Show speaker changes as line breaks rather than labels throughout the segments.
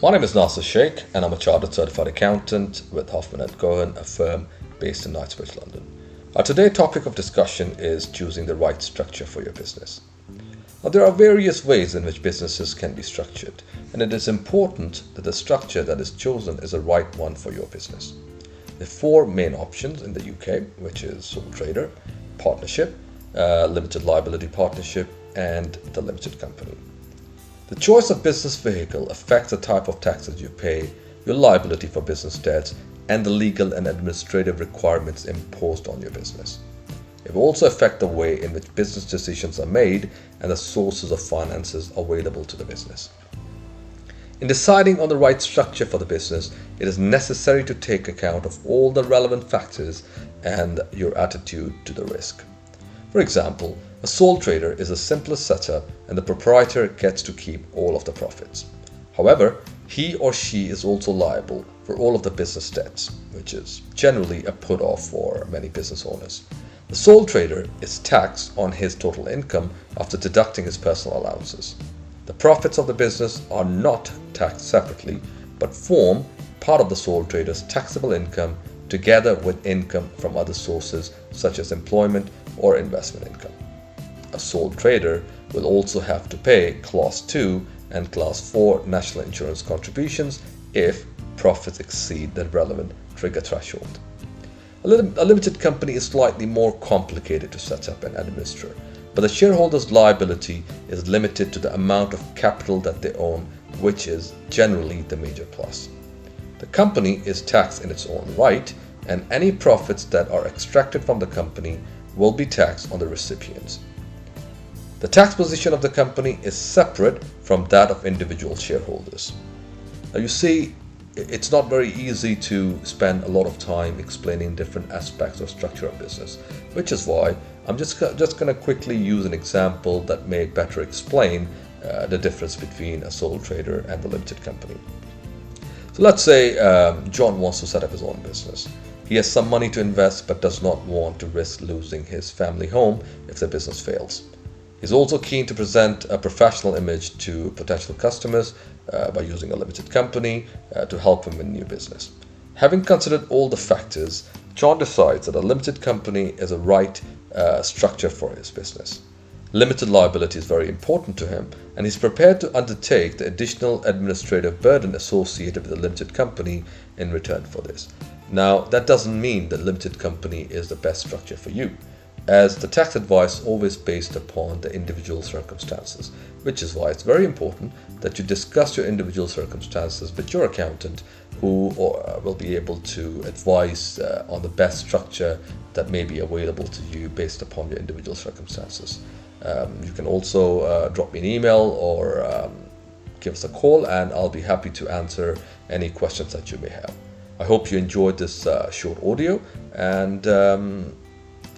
My name is Nasser Sheikh and I'm a Chartered Certified Accountant with Hoffman & Cohen, a firm based in Knightsbridge, London. Our today's topic of discussion is choosing the right structure for your business. Now, there are various ways in which businesses can be structured, and it is important that the structure that is chosen is the right one for your business. There are four main options in the UK, which is sole trader, partnership, limited liability partnership, and the limited company. The choice of business vehicle affects the type of taxes you pay, your liability for business debts, and the legal and administrative requirements imposed on your business. It will also affect the way in which business decisions are made and the sources of finances available to the business. In deciding on the right structure for the business, it is necessary to take account of all the relevant factors and your attitude to the risk. For example, a sole trader is the simplest setup and the proprietor gets to keep all of the profits. However, he or she is also liable for all of the business debts, which is generally a put-off for many business owners. The sole trader is taxed on his total income after deducting his personal allowances. The profits of the business are not taxed separately, but form part of the sole trader's taxable income together with income from other sources such as employment or investment income. A sole trader will also have to pay Class 2 and Class 4 national insurance contributions if profits exceed the relevant trigger threshold. A limited company is slightly more complicated to set up and administer, but the shareholder's liability is limited to the amount of capital that they own, which is generally the major plus. The company is taxed in its own right, and any profits that are extracted from the company will be taxed on the recipients. The tax position of the company is separate from that of individual shareholders. Now you see, it's not very easy to spend a lot of time explaining different aspects of structure of business, which is why I'm just going to quickly use an example that may better explain the difference between a sole trader and the limited company. So let's say John wants to set up his own business. He has some money to invest but does not want to risk losing his family home if the business fails. He's also keen to present a professional image to potential customers by using a limited company to help him in new business. Having considered all the factors, John decides that a limited company is a right structure for his business. Limited liability is very important to him, and he's prepared to undertake the additional administrative burden associated with a limited company in return for this. Now, that doesn't mean that limited company is the best structure for you, as the tax advice is always based upon the individual circumstances, which is why it's very important that you discuss your individual circumstances with your accountant, who will be able to advise on the best structure that may be available to you based upon your individual circumstances. You can also drop me an email or give us a call, and I'll be happy to answer any questions that you may have. I hope you enjoyed this short audio, and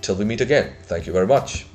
till we meet again, thank you very much.